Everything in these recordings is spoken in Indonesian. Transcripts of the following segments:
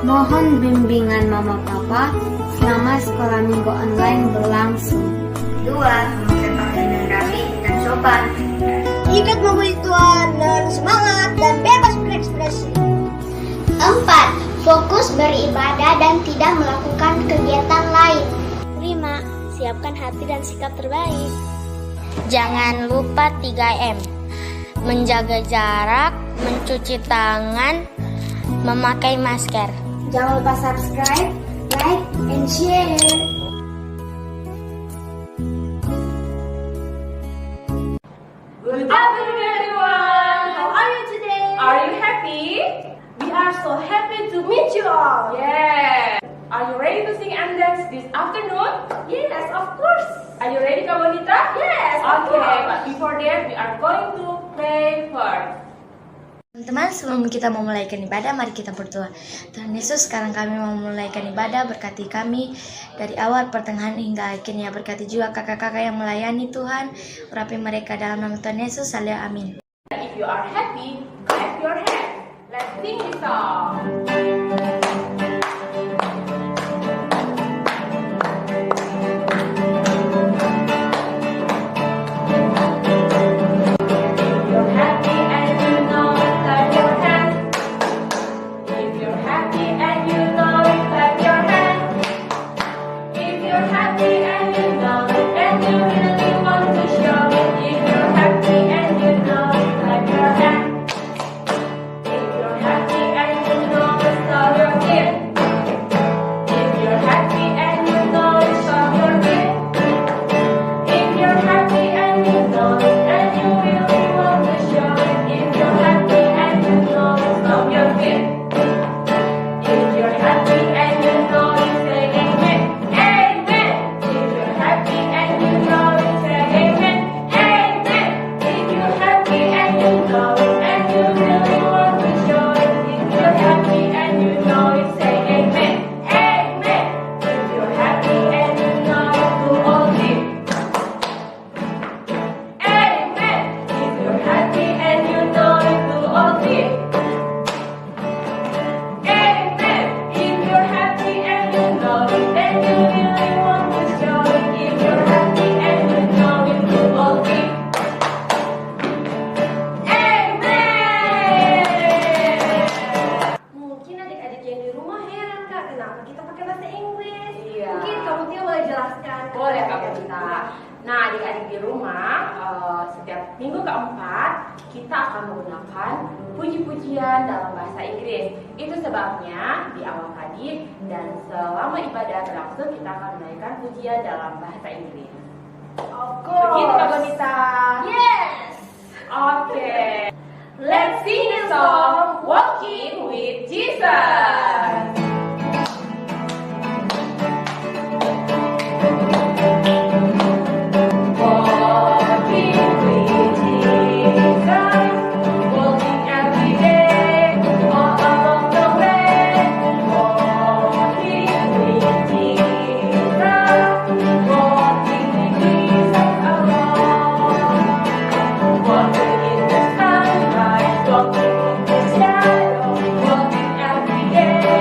Mohon bimbingan Mama Papa selama sekolah minggu online berlangsung. 2. Memakai pakaian yang rapi dan sopan. Ikat memuji Tuhan dengan semangat dan bebas berekspresi. 4. Fokus beribadah dan tidak melakukan kegiatan lain. 5. Siapkan hati dan sikap terbaik. Jangan lupa 3M. Menjaga jarak, mencuci tangan, memakai masker. Jangan lupa subscribe, like, and share. Good afternoon, everyone. How are you today? Are you happy? We are so happy to meet you all. Yeah. Are you ready to sing and dance this afternoon? Yes, of course. Are you ready, Kak Bonita? Yes. Okay, but before that, we are going to pray first. Teman-teman, sebelum kita memulaikan ibadah, mari kita berdoa. Tuhan Yesus, sekarang kami mau memulaikan ibadah, berkati kami dari awal, pertengahan hingga akhirnya. Berkati juga kakak-kakak yang melayani Tuhan, urapi mereka dalam nama Tuhan Yesus. Amin. If you are happy, clap your hands. Let's sing this song. Boleh Kak Bonita. Nah, adik-adik di rumah, setiap minggu keempat kita akan menggunakan puji-pujian dalam bahasa Inggris. Itu sebabnya di awal tadi dan selama ibadah berlangsung kita akan menaikkan pujian dalam bahasa Inggris. Of course. Begitu Kak Bonita. Yes. Okay. Let's sing the song Walking with Jesus. Walking in the sunrise, walking in the shadow, walking every day.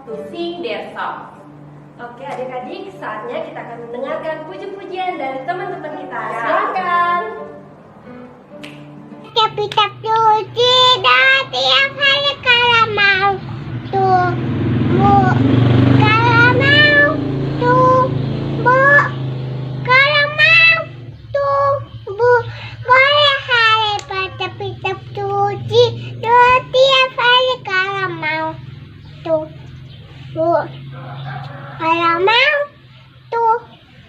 to sing their song. Oke adik-adik, saatnya kita akan mendengarkan puji-pujian dari teman-teman kita. Silakan. Kita cuci dah tiap hari kalau mau tuh bu, kalau mau tuh bu, kalau mau tuh bu, boleh hari pada kita cuci dah tiap hari kalau mau tuh bu, kalau mau tuh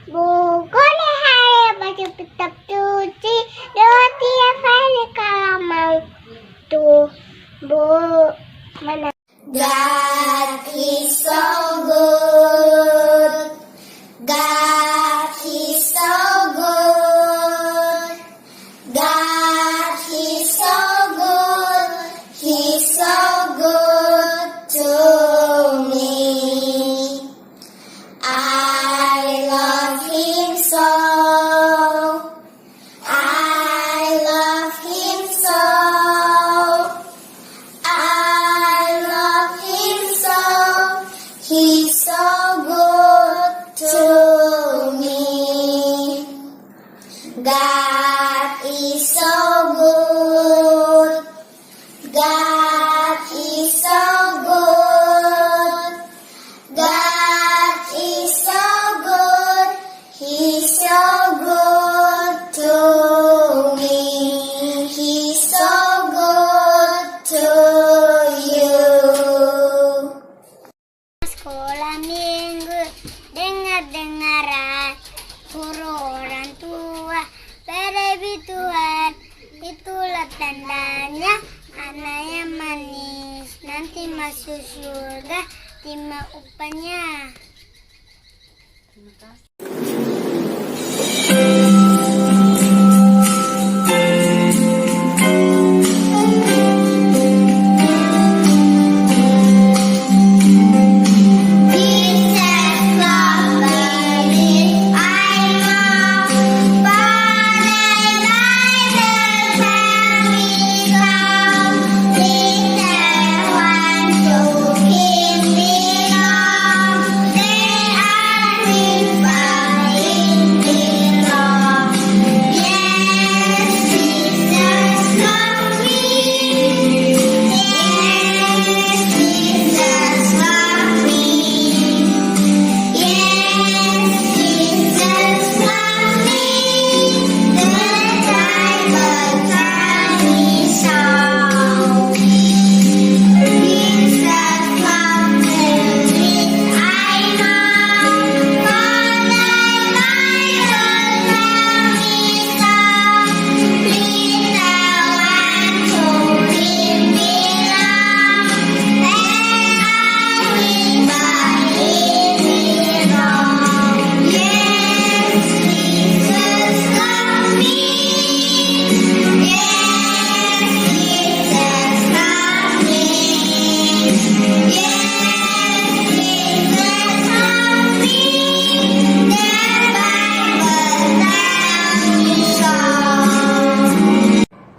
bu, boleh hari pada kita cuci dah tiap hari kalau mau tuh bu, mana? God is so good. God is so good. God is so good. He's so good to me. I love him so. I love him so. I love him so. He's so good to me. God is so good. God is so good. God is so good. He's so good to me. He's so good to you. Sekolah minggu, dengar-dengaran guru orang tua, berebi Tuhan, itulah tandanya anak yang manis, nanti masuk surga, terima upahnya.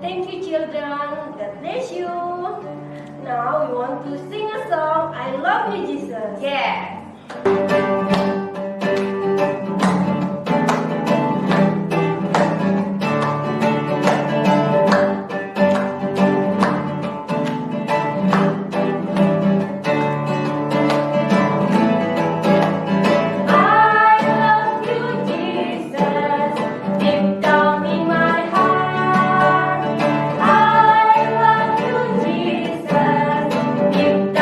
Thank you children, God bless you. Now we want to sing a song, I love you Jesus. Yes. I love you Jesus, deep down in my heart. I love you Jesus, deep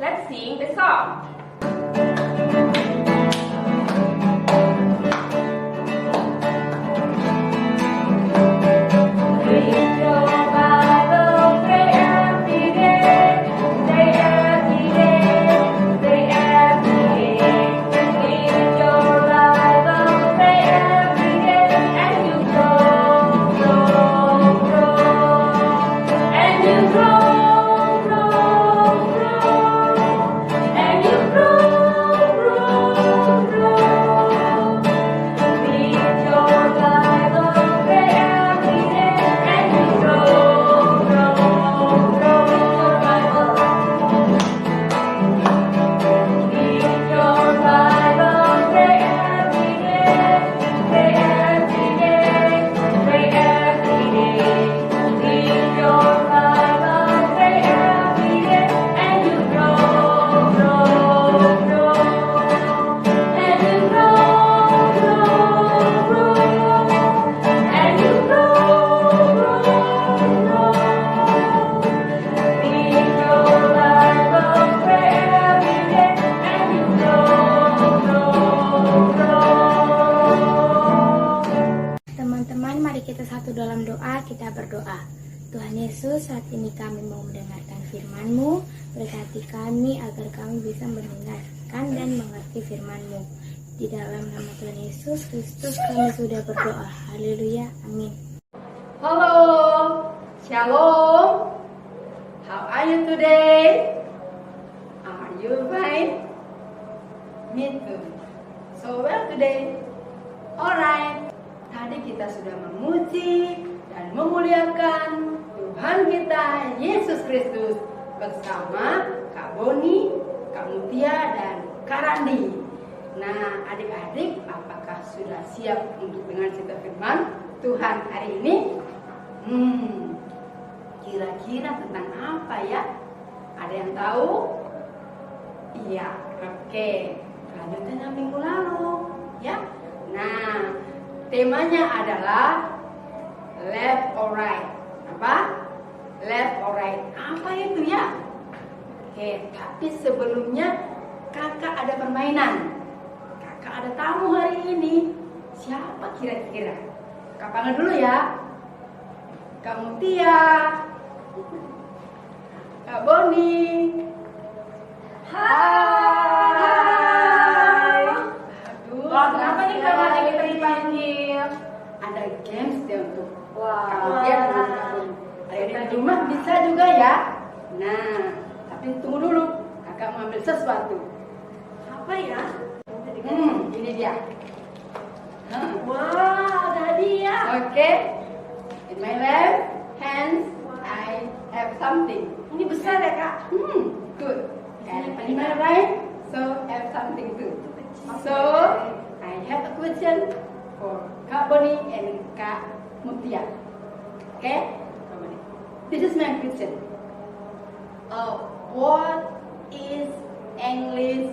Let's sing the song. Read your Bible, pray every day, pray every day, pray every day. Read your Bible, pray every day, and you grow, and you grow, and you grow. Read your Bible, pray every day, and you grow. Read your Bible, pray every day, pray every day, pray every day. Read your Bible, pray every day, and you grow, and you and you Read your Bible, pray every day, and you Teman-teman, mari kita satu dalam doa, kita berdoa. Tuhan Yesus, saat ini kami mau mendengarkan firman-Mu. Berkati kami agar kami bisa mendengarkan dan mengerti firman-Mu. Di dalam nama Tuhan Yesus Kristus kami sudah berdoa. Haleluya. Amin. Hello, Shalom. How are you today? Are you fine? Me too. So well today. Alright. Tadi kita sudah memuji dan memuliakan Tuhan kita Yesus Kristus bersama Kak Boni, Kak Mutia, dan Kak Randi. Nah, adik-adik, apakah sudah siap untuk dengar cerita firman Tuhan hari ini? Kira-kira tentang apa ya? Ada yang tahu? Iya, oke. Lanjutkan yang minggu lalu, ya. Nah, temanya adalah left or right. Apa? Left or right. Apa itu ya? Oke, tapi sebelumnya kakak ada permainan. Kakak ada tamu hari ini. Siapa kira-kira? Kakak panggil dulu ya. Kak Mutia, Kak Boni. Hai. Aduh, Kenapa nih Kak Boni kita sekali. dipanggil? Ada games deh untuk Wah. Kak Mutia dan Kak Boni. Ayo di rumah bisa juga ya. Nah, tapi tunggu dulu. Kakak mau ambil sesuatu. Apa ya? Ini dia. Wah, ada hadiah. Okay. In my left hands, I have something. Ini besar ya Kak? Good. And in my right, so I have something too. So I have a question for Kak Boni and Kak Mutia. Okay? Kak Boni. This is my question. What is English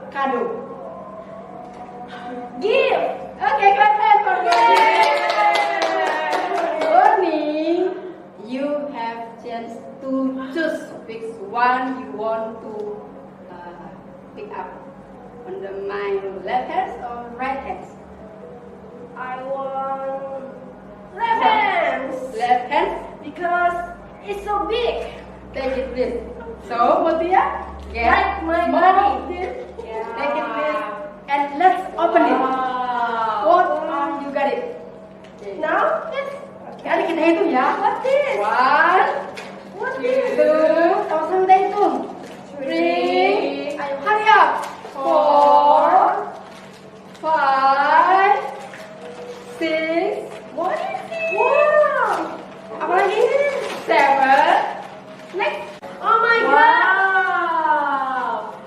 kado? Gift. Okay, clap hand for Boni, you have chance to choose which one you want to pick up on my left hand or right hand. I want left hands Left hand. because it's so big. Take it, please. So, Mutia, get Like my small body. piece. Yeah. Take it, please, and let's open it. What you got it? Now, let's. Kali kita hitung ya. What's this? One, What's this? two, sama-sama kita hitung. Three, ayo hurry up. 4, 5, 6. What is this? Wow. Apa lagi? 7. Next. Oh my Wow. God!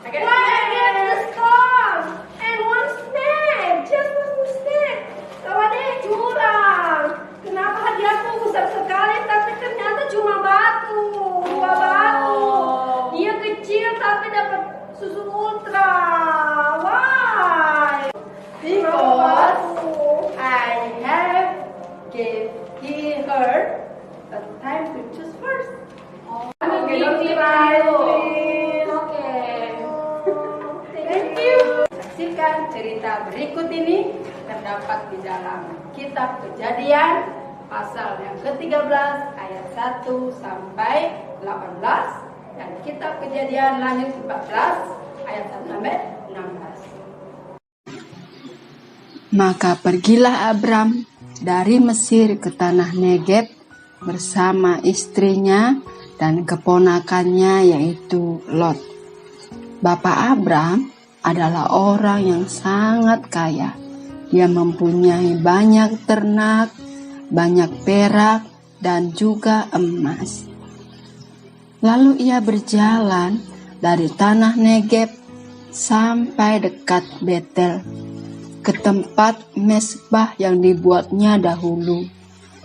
I get Why I get the stone and one snack? Just one snack. Kawan curang. Kenapa hadiahku besar sekali tapi ternyata cuma batu, 2 batu. Dia kecil tapi dapat susu ultra. Why? Because I have gave her the time to choose first. Give it to berikut ini terdapat di dalam Kitab Kejadian pasal yang ke-13 ayat 1 sampai 18 dan Kitab Kejadian lanjut 14 ayat 1 sampai 16. Maka pergilah Abram dari Mesir ke tanah Negeb bersama istrinya dan keponakannya yaitu Lot. Bapak Abram adalah orang yang sangat kaya. Dia mempunyai banyak ternak, banyak perak, dan juga emas. Lalu ia berjalan dari tanah Negeb sampai dekat Betel, ke tempat mezbah yang dibuatnya dahulu.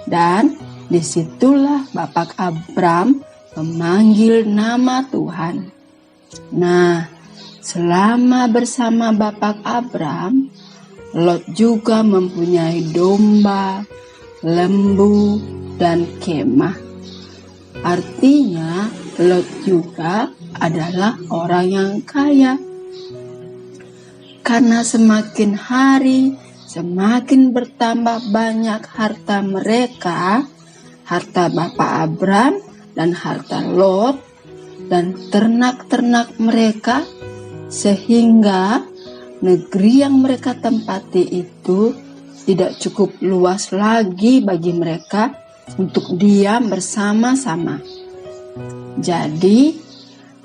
Dan disitulah Bapak Abram memanggil nama Tuhan. Nah, selama bersama Bapak Abram, Lot juga mempunyai domba, lembu, dan kemah. Artinya, Lot juga adalah orang yang kaya. Karena semakin hari, semakin bertambah banyak harta mereka, harta Bapak Abram dan harta Lot, dan ternak-ternak mereka, sehingga negeri yang mereka tempati itu tidak cukup luas lagi bagi mereka untuk diam bersama-sama. Jadi,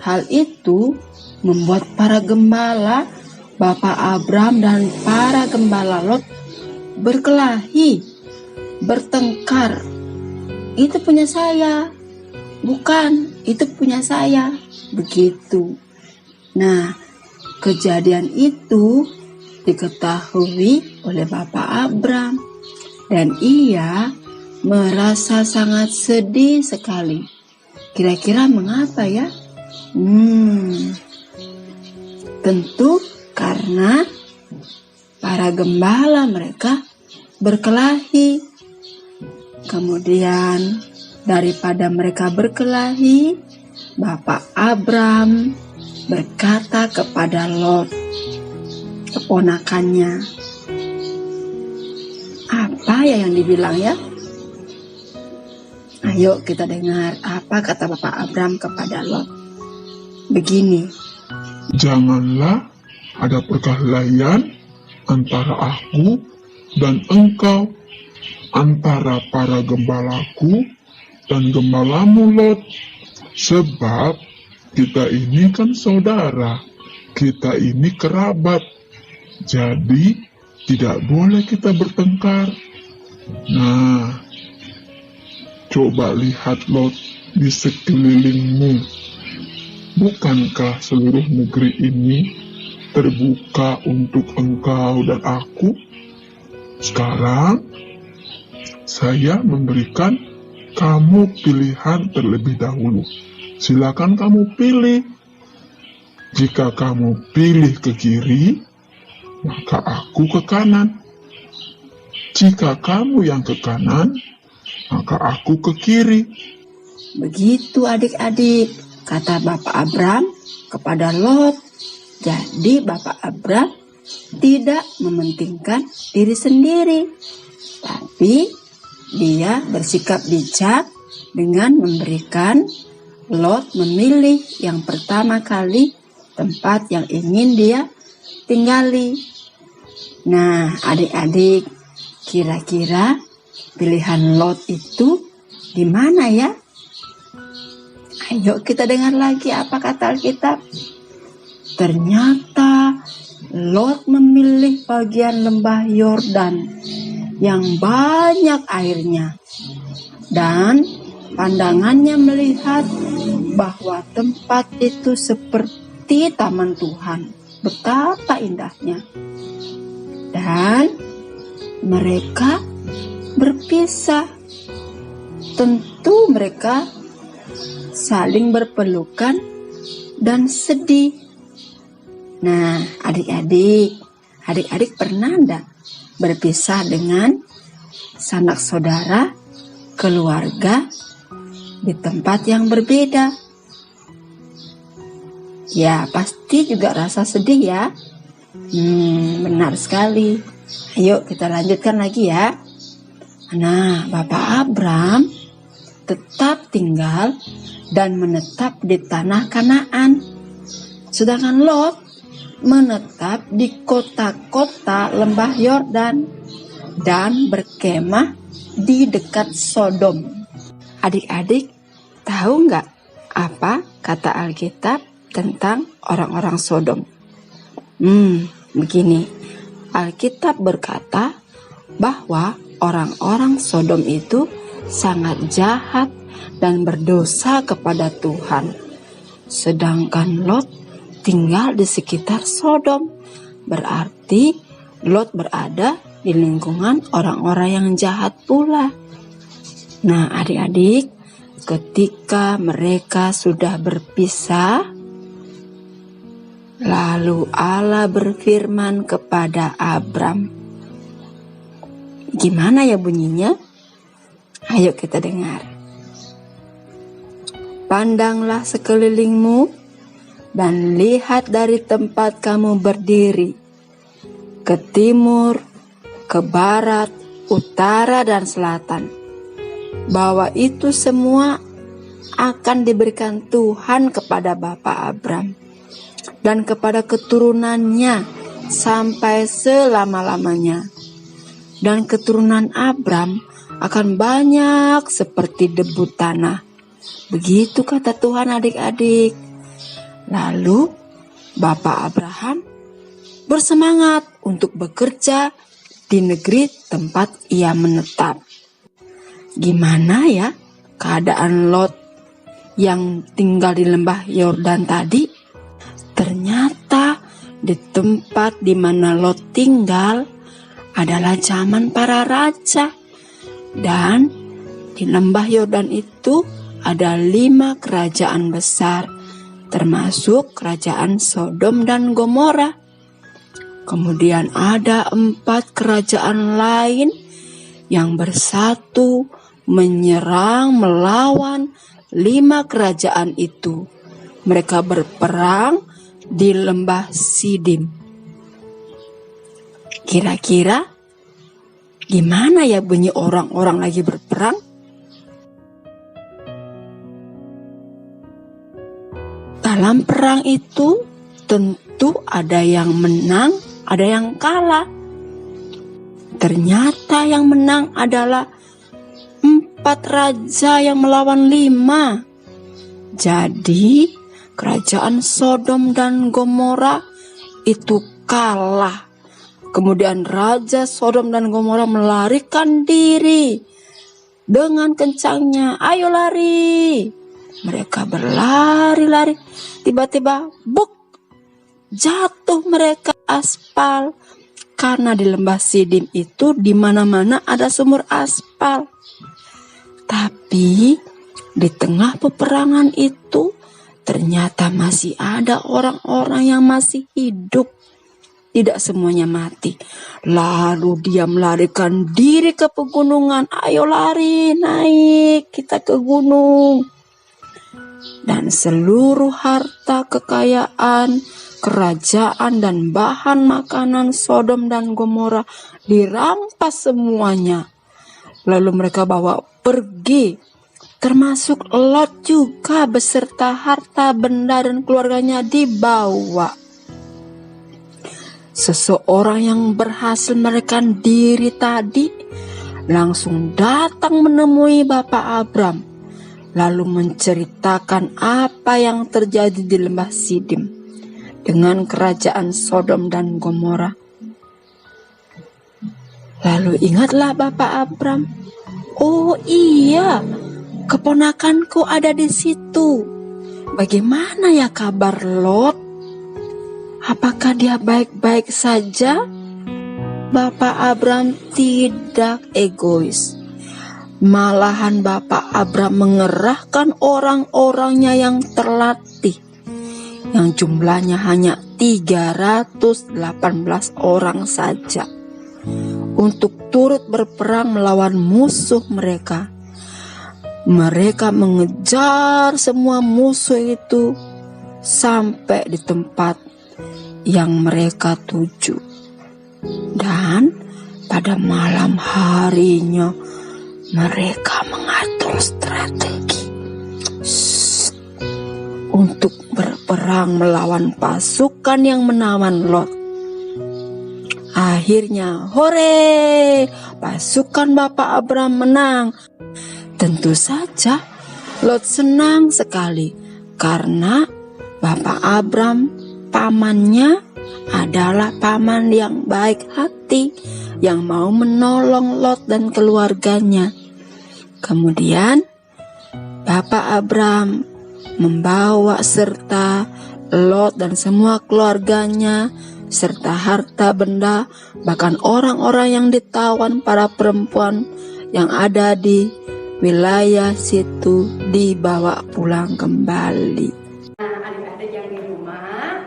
hal itu membuat para gembala Bapak Abram dan para gembala Lot berkelahi, bertengkar. Itu punya saya, bukan, itu punya saya. Begitu. Nah, kejadian itu diketahui oleh Bapak Abram dan ia merasa sangat sedih sekali. Kira-kira mengapa ya? Tentu karena para gembala mereka berkelahi. Kemudian daripada mereka berkelahi, Bapak Abram berkata kepada Lot, keponakannya, apa ya yang dibilang ya? Ayo kita dengar apa kata Bapak Abram kepada Lot. Begini, janganlah ada perkelahian antara aku dan engkau, antara para gembalaku dan gembalamu Lot, sebab kita ini kan saudara, kita ini kerabat, jadi tidak boleh kita bertengkar. Nah, coba lihat Lot di sekelilingmu. Bukankah seluruh negeri ini terbuka untuk engkau dan aku? Sekarang, saya memberikan kamu pilihan terlebih dahulu. Silakan kamu pilih. Jika kamu pilih ke kiri, maka aku ke kanan. Jika kamu yang ke kanan, maka aku ke kiri. begitu adik-adik, kata Bapak Abram kepada Lot. Jadi Bapak Abram tidak mementingkan diri sendiri, tapi dia bersikap bijak dengan memberikan Lot memilih yang pertama kali tempat yang ingin dia tinggali. Nah, adik-adik, kira-kira pilihan Lot itu di mana ya? Ayo kita dengar lagi apa kata Alkitab. Ternyata Lot memilih bagian lembah Yordan yang banyak airnya, dan pandangannya melihat bahwa tempat itu seperti taman Tuhan. Betapa indahnya. Dan mereka berpisah. Tentu mereka saling berpelukan dan sedih. Nah, adik-adik pernah enggak berpisah dengan sanak saudara, keluarga di tempat yang berbeda? Ya, pasti juga rasa sedih ya. Benar sekali. Ayo kita lanjutkan lagi ya. Nah, Bapak Abram tetap tinggal dan menetap di tanah Kanaan. Sedangkan Lot menetap di kota-kota lembah Yordan dan berkemah di dekat Sodom. Adik-adik, tahu nggak apa kata Alkitab tentang orang-orang Sodom? Begini, Alkitab berkata bahwa orang-orang Sodom itu sangat jahat dan berdosa kepada Tuhan. Sedangkan Lot tinggal di sekitar Sodom. Berarti Lot berada di lingkungan orang-orang yang jahat pula. Nah, adik-adik, ketika mereka sudah berpisah, lalu Allah berfirman kepada Abram. Gimana ya bunyinya? Ayo kita dengar. Pandanglah sekelilingmu dan lihat dari tempat kamu berdiri, ke timur, ke barat, utara, dan selatan, bahwa itu semua akan diberikan Tuhan kepada Bapa Abram dan kepada keturunannya sampai selama-lamanya. Dan keturunan Abram akan banyak seperti debu tanah. Begitu kata Tuhan, adik-adik. Lalu Bapak Abraham bersemangat untuk bekerja di negeri tempat ia menetap. Gimana ya keadaan Lot yang tinggal di lembah Yordan tadi? Ternyata di tempat di mana Lot tinggal adalah zaman para raja. Dan di lembah Yordan itu ada 5 kerajaan besar, termasuk kerajaan Sodom dan Gomora. Kemudian ada 4 kerajaan lain yang bersatu menyerang melawan 5 kerajaan itu. Mereka berperang di lembah Sidim. Kira-kira gimana ya bunyi orang-orang lagi berperang? Dalam perang itu tentu ada yang menang, ada yang kalah. Ternyata yang menang adalah 4 raja yang melawan 5. Jadi kerajaan Sodom dan Gomora itu kalah. Kemudian Raja Sodom dan Gomora melarikan diri dengan kencangnya. Ayo lari. Mereka berlari-lari. Tiba-tiba buk, jatuh mereka aspal. Karena di lembah Sidim itu di mana-mana ada sumur aspal. Tapi di tengah peperangan itu ternyata masih ada orang-orang yang masih hidup. Tidak semuanya mati. Lalu dia melarikan diri ke pegunungan. Ayo lari, naik, kita ke gunung. Dan seluruh harta kekayaan, kerajaan dan bahan makanan Sodom dan Gomora dirampas semuanya. Lalu mereka bawa pergi. Termasuk Lot juga beserta harta benda dan keluarganya dibawa. Seseorang yang berhasil melarikan diri tadi langsung datang menemui Bapak Abram, lalu menceritakan apa yang terjadi di lembah Sidim dengan kerajaan Sodom dan Gomora. Lalu ingatlah Bapak Abram, oh iya, keponakanku ada di situ. Bagaimana ya kabar Lot? Apakah dia baik-baik saja? Bapak Abram tidak egois. Malahan Bapak Abram mengerahkan orang-orangnya yang terlatih, yang jumlahnya hanya 318 orang saja, untuk turut berperang melawan musuh mereka. Mereka mengejar semua musuh itu sampai di tempat yang mereka tuju. Dan pada malam harinya mereka mengatur strategi untuk berperang melawan pasukan yang menawan Lot. Akhirnya, hore! Pasukan Bapak Abram menang. Tentu saja Lot senang sekali karena Bapak Abram, pamannya, adalah paman yang baik hati yang mau menolong Lot dan keluarganya. Kemudian Bapak Abram membawa serta Lot dan semua keluarganya serta harta benda, bahkan orang-orang yang ditawan, para perempuan yang ada di wilayah situ dibawa pulang kembali. Nah, adik-adik yang di rumah,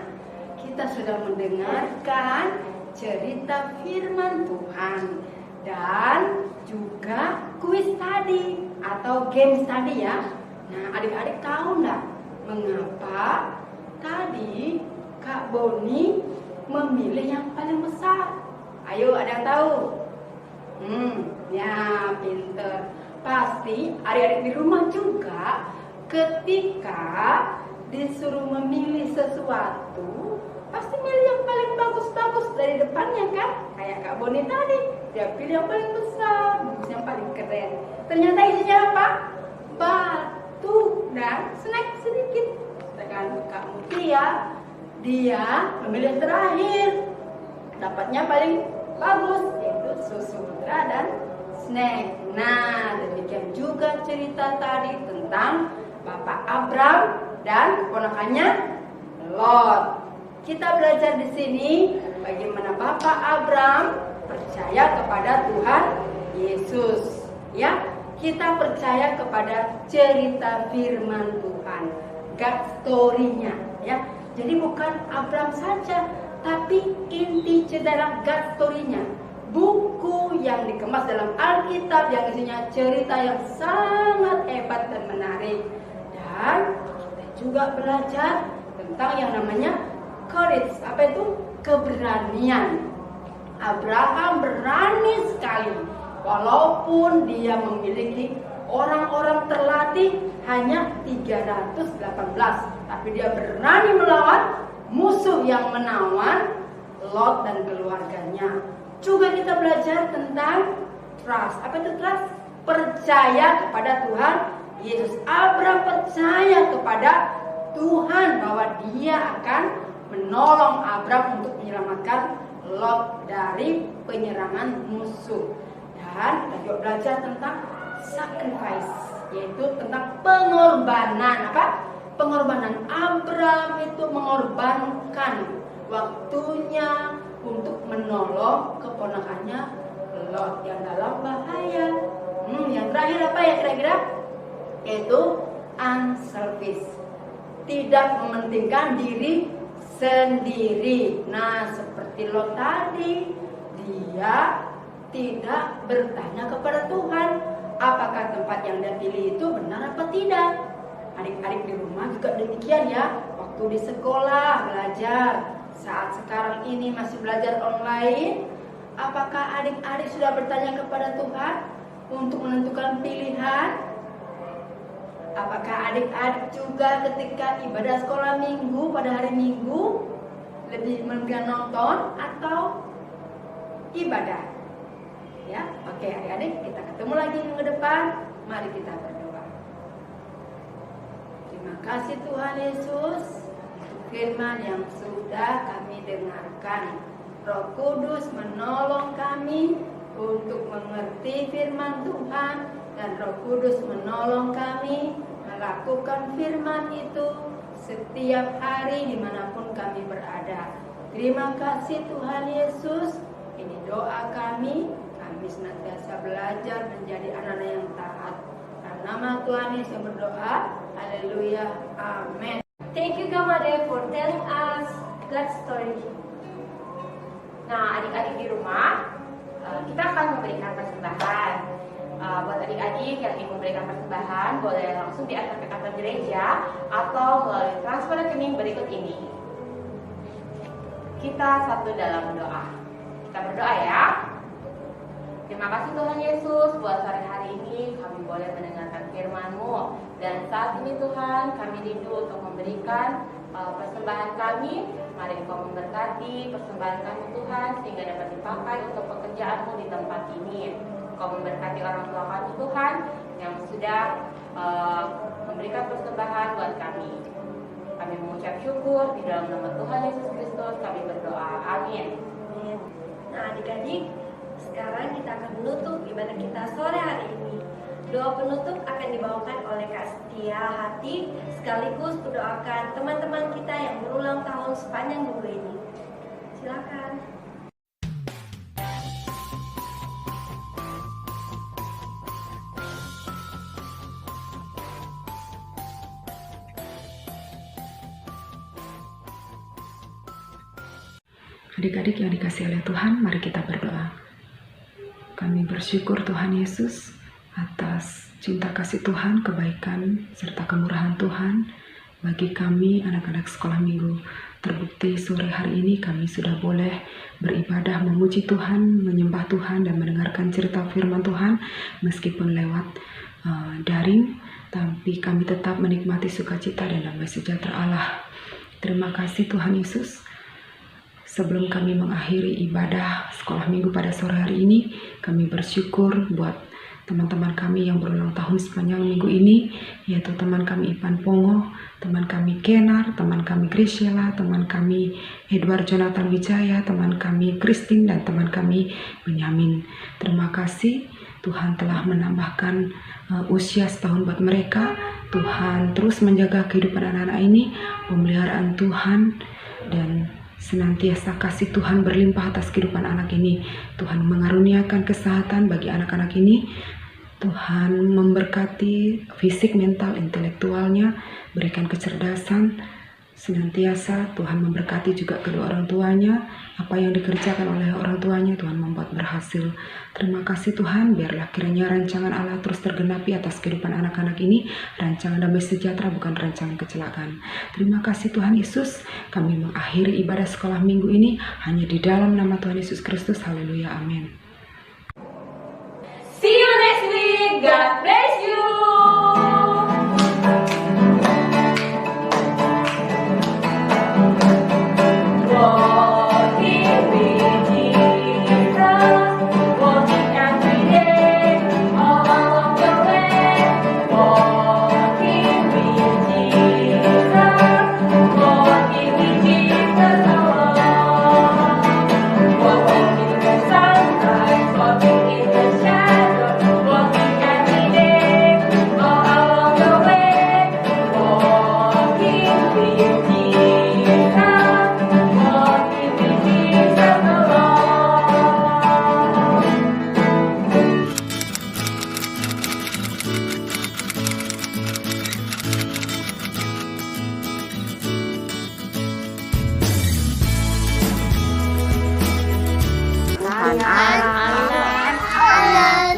kita sudah mendengarkan cerita firman Tuhan dan juga kuis tadi atau game tadi ya. Nah, adik-adik tahu nggak mengapa tadi Kak Boni memilih yang paling besar? Ayo, ada yang tahu? Ya, pinter. Pasti adik-adik di rumah juga ketika disuruh memilih sesuatu, pasti milih yang paling bagus-bagus dari depannya kan? Kayak Kak Boni tadi, dia pilih yang paling besar, yang paling keren. Ternyata isinya apa? Batu dan snack sedikit. Sedangkan Kak Mutia, dia memilih yang terakhir, dapatnya paling bagus, yaitu susu mutiara dan snack. Nah, demikian juga cerita tadi tentang Bapak Abram dan keponakannya Lot. Kita belajar di sini bagaimana Bapak Abram percaya kepada Tuhan Yesus. Ya, kita percaya kepada cerita firman Tuhan, God story-nya. Ya, jadi bukan Abram saja, tapi inti cerita God story-nya. Buku yang dikemas dalam Alkitab yang isinya cerita yang sangat hebat dan menarik. Dan kita juga belajar tentang yang namanya courage. Apa itu? Keberanian. Abraham berani sekali. Walaupun dia memiliki orang-orang terlatih hanya 318. Tapi dia berani melawan musuh yang menawan Lot dan keluarganya. Juga kita belajar tentang trust. Apa itu trust? Percaya kepada Tuhan Yesus. Abraham percaya kepada Tuhan bahwa dia akan menolong Abraham untuk menyelamatkan Lot dari penyerangan musuh. Dan kita juga belajar tentang sacrifice, yaitu tentang pengorbanan. Apa? Pengorbanan. Abraham itu mengorbankan waktunya untuk menolong keponakannya Lot yang dalam bahaya. Yang terakhir apa ya kira-kira? Yaitu unselfish. Tidak mementingkan diri sendiri. Nah, seperti Lot tadi, dia tidak bertanya kepada Tuhan apakah tempat yang dia pilih itu benar apa tidak. Adik-adik di rumah juga demikian ya. Waktu di sekolah belajar, saat sekarang ini masih belajar online, apakah adik-adik sudah bertanya kepada Tuhan untuk menentukan pilihan? Apakah adik-adik juga ketika ibadah sekolah minggu pada hari Minggu lebih memilih nonton atau ibadah? Ya, oke adik-adik, kita ketemu lagi minggu depan. Mari kita berdoa. Terima kasih Tuhan Yesus untuk firman yang sudah kami dengarkan. Roh Kudus menolong kami untuk mengerti firman Tuhan, dan Roh Kudus menolong kami melakukan firman itu setiap hari dimanapun kami berada. Terima kasih Tuhan Yesus. Ini doa kami senantiasa belajar menjadi anak-anak yang taat. Dalam nama Tuhan Yesus berdoa. Haleluya. Amin. Thank you Kak Made for telling us God's story. Nah, adik-adik di rumah, kita akan memberikan persembahan. Buat adik-adik yang ingin memberikan persembahan, boleh langsung diantar ke kantor gereja atau melalui transfer rekening berikut ini. kita satu dalam doa. Kita berdoa ya. Terima kasih Tuhan Yesus buat sore hari ini kami boleh mendengarkan firman-Mu. Dan saat ini Tuhan kami rindu untuk memberikan persembahan kami. Mari Engkau memberkati persembahan kami Tuhan sehingga dapat dipakai untuk pekerjaan-Mu di tempat ini. Engkau memberkati orang tua kami Tuhan yang sudah memberikan persembahan buat kami. Kami mengucap syukur di dalam nama Tuhan Yesus Kristus kami berdoa. Amin. Nah adik-adik, sekarang kita akan menutup ibadah kita sore hari ini. Doa penutup akan dibawakan oleh Kak Setia Hati, sekaligus mendoakan teman-teman kita yang berulang tahun sepanjang minggu ini. Silakan. Adik-adik yang dikasihi oleh Tuhan, mari kita berdoa. Kami bersyukur Tuhan Yesus atas cinta kasih Tuhan, kebaikan, serta kemurahan Tuhan bagi kami anak-anak sekolah minggu. Terbukti sore hari ini kami sudah boleh beribadah, memuji Tuhan, menyembah Tuhan, dan mendengarkan cerita firman Tuhan meskipun lewat daring, tapi kami tetap menikmati sukacita dan damai sejahtera Allah. Terima kasih Tuhan Yesus. Sebelum kami mengakhiri ibadah sekolah minggu pada sore hari ini, kami bersyukur buat teman-teman kami yang berulang tahun sepanjang minggu ini, yaitu teman kami Ipan Pongo, teman kami Kenar, teman kami Graciela, teman kami Edward Jonathan Wijaya, teman kami Christine, dan teman kami Benyamin. Terima kasih, Tuhan telah menambahkan usia setahun buat mereka. Tuhan terus menjaga kehidupan anak-anak ini, pemeliharaan Tuhan, dan senantiasa kasih Tuhan berlimpah atas kehidupan anak ini. Tuhan mengaruniakan kesehatan bagi anak-anak ini. Tuhan memberkati fisik, mental, intelektualnya, berikan kecerdasan. Senantiasa Tuhan memberkati juga kedua orang tuanya. Apa yang dikerjakan oleh orang tuanya Tuhan membuat berhasil. Terima kasih Tuhan, biarlah kiranya rancangan Allah terus tergenapi atas kehidupan anak-anak ini. Rancangan damai sejahtera, bukan rancangan kecelakaan. Terima kasih Tuhan Yesus. Kami mengakhiri ibadah sekolah minggu ini hanya di dalam nama Tuhan Yesus Kristus. Haleluya, amin. See you next week. God bless you.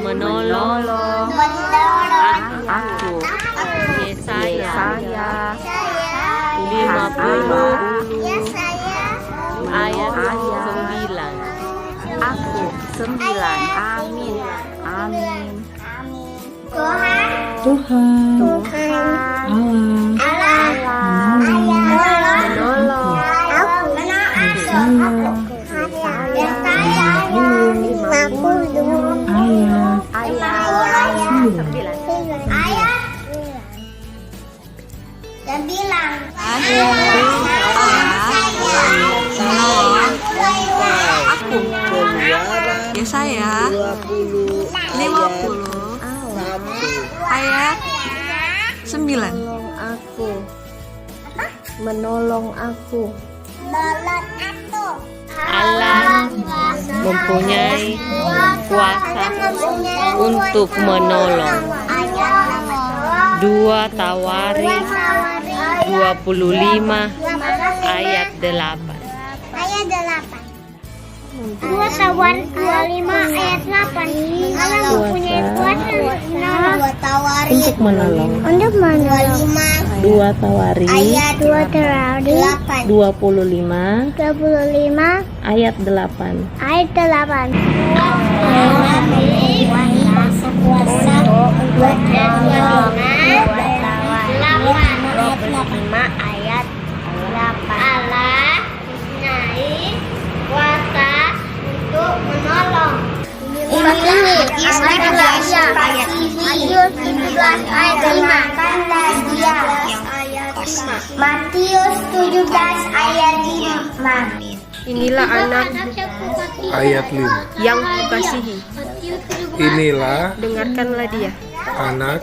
Menolong aku. Yesaya 50 ayat 9. Aku 9. Amin. Amin. Tuhan Menolong Yesaya 50 ayat 9. Menolong aku. Allah mempunyai kuasa untuk menolong. 2 Tawaris 25 ayat 8. 2 Tawar 25 ayat 8. Allah mempunyai kuasa Untuk menolong. 2 Tawari ayat 8. 25 ayat 8. Ayat 8. Ayat 8. Allah mempunyai kuasa untuk menolong. Ini Matius 17 ayat 5. Matius 17 ayat 5. Inilah anak Ayat 5. yang kukasihi, Inilah dengarkanlah dia. anak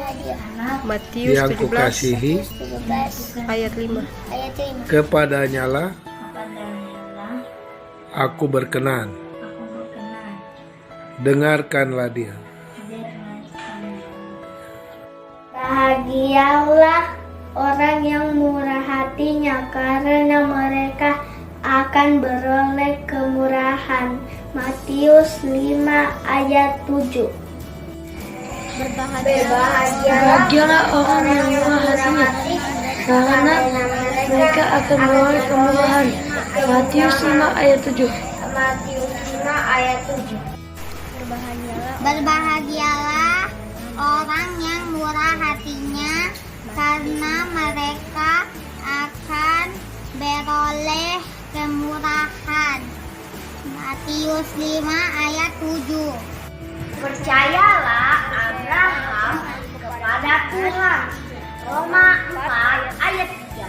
Matius yang 17 kukasihi, ayat 5. kepadanyalah aku berkenan. Dengarkanlah dia. Bahagialah orang yang murah hatinya, karena mereka akan beroleh kemurahan. Matius 5 ayat 7. Bahagialah orang yang murah hatinya, karena mereka akan beroleh kemurahan. Matius 5 ayat 7. Matius 5 ayat 7. Berbahagialah orang yang murah hatinya, karena mereka akan beroleh kemurahan. Matius 5 ayat 7. Percayalah Abraham kepada Tuhan. Roma 4 ayat 3.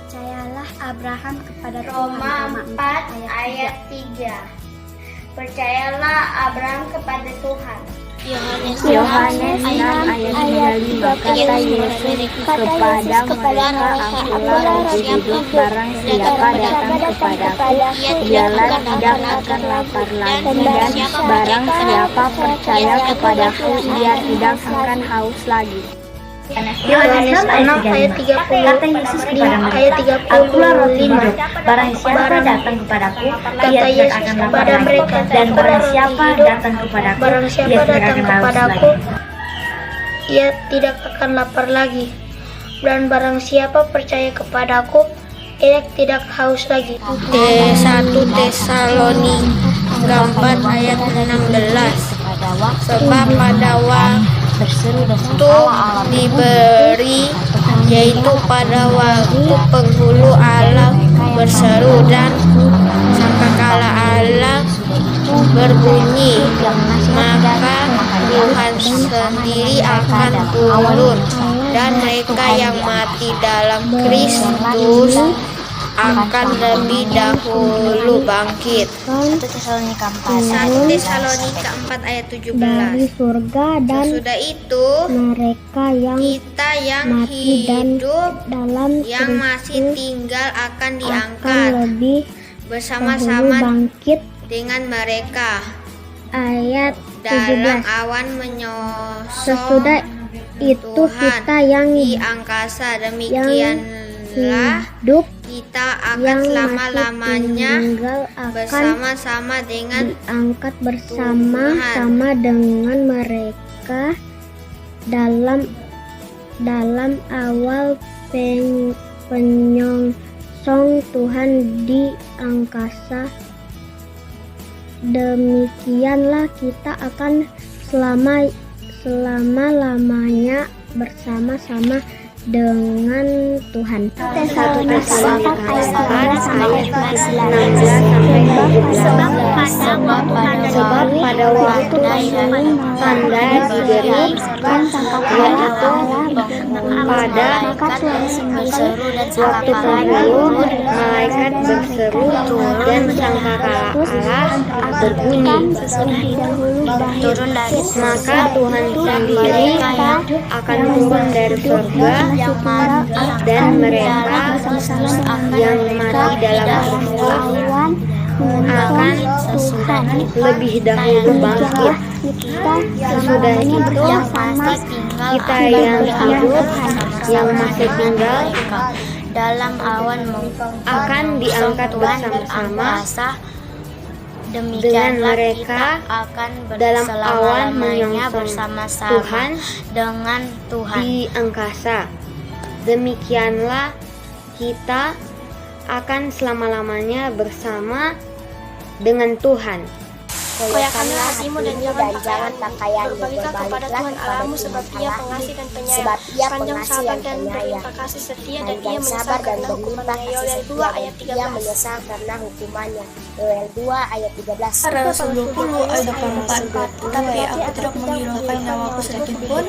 Percayalah Abraham kepada Roma 4 ayat 3. Percayalah Abraham kepada Tuhan. Yohanes 6 ayat 5 kata Yesus kepada mereka, akulah roti hidup, barang siapa datang kepadaku, ialah tidak akan lapar lagi, dan barang siapa percaya kepadaku, ia tidak akan haus lagi. Yohanes 6 ayat 30 kata Yesus kepada mereka, akulah roti hidup, barang siapa datang kepadaku, kata Yesus kepada mereka, dan barang siapa datang kepadaku, barang siapa datang kepadaku, ia tidak akan lapar lagi, dan barang siapa percaya kepadaku, ia tidak haus lagi. 1 Tesalonika 4 ayat 16. Sebab pada waktu diberi, yaitu pada waktu penghulu Allah berseru dan sangkakala Allah berbunyi, maka Tuhan sendiri akan turun, dan mereka yang mati dalam Kristus akan lebih dahulu bangkit. 1 Tesalonika 4 ayat 17. Dari surga dan Sesudah itu mereka yang kita yang mati dan hidup dalam yang masih Kristus tinggal akan akan diangkat lebih bersama-sama dahulu bangkit. dengan mereka Ayat dalam 17. awan menyosong Sesudah itu Tuhan kita yang di angkasa, demikianlah hidup kita akan yang masih selama-lamanya tinggal akan bersama-sama dengan diangkat bersama-sama dengan mereka dalam awal penyongsong Tuhan di angkasa. Demikianlah kita akan selama-lamanya bersama-sama dengan Tuhan. 1 Tesalonika 4 ayat 16 sebab pada waktu tanda diberikan, yaitu pada waktu penghulu malaikat berseru dan sangkakala Allah berbunyi, maka Tuhan sendiri akan turun dari surga, dan mereka yang mati dalam Kristus akan lebih dahulu bangkit. Sesudah itu kita yang hidup yang masih tinggal dalam awan akan diangkat bersama-sama Demikianlah mereka kita akan dalam awan berselama-lamanya menyongsong bersama-sama Tuhan dengan Tuhan. di angkasa. Demikianlah kita akan selama-lamanya bersama dengan Tuhan. Koyakkanlah hatimu dan jangan pakaianmu. Berbalikan kepada Tuhan Allahmu, sebab Ia pengasih dan penyayang, panjang sabar dan berlimpah kasih setia, dan Ia menyesal karena hukumannya. Yoel 2 ayat 13. Ia menyesal karena hukumannya. Yoel 2 ayat 13. Rasul 20 ayat 24. Tetapi aku tidak menghiraukan nyawaku sedikit pun,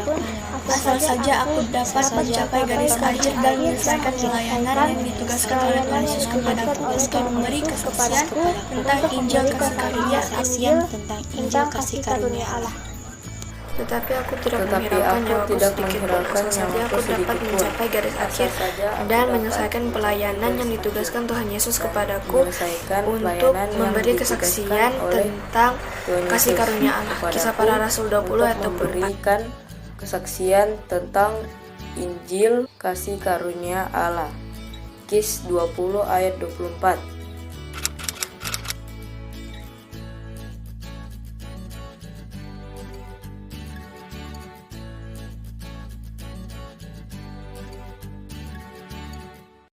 asal saja aku dapat mencapai garis akhir dan menyelesaikan pelayanan yang ditugaskan oleh Tuhan Yesus kepadaku, untuk memberi kesaksian tentang Injil kasih karunia tentang kasih karunia Allah. Tetapi aku tidak menghiraukan nyawaku sedikit pun, asal saja aku dapat mencapai garis akhir dan menyelesaikan pelayanan yang ditugaskan Tuhan Yesus kepadaku, untuk memberi kesaksian tentang kasih karunia Allah. Kisah Para Rasul 20 ayat 24. Memberikan kesaksian tentang Injil kasih karunia Allah. Kis 20 ayat 24.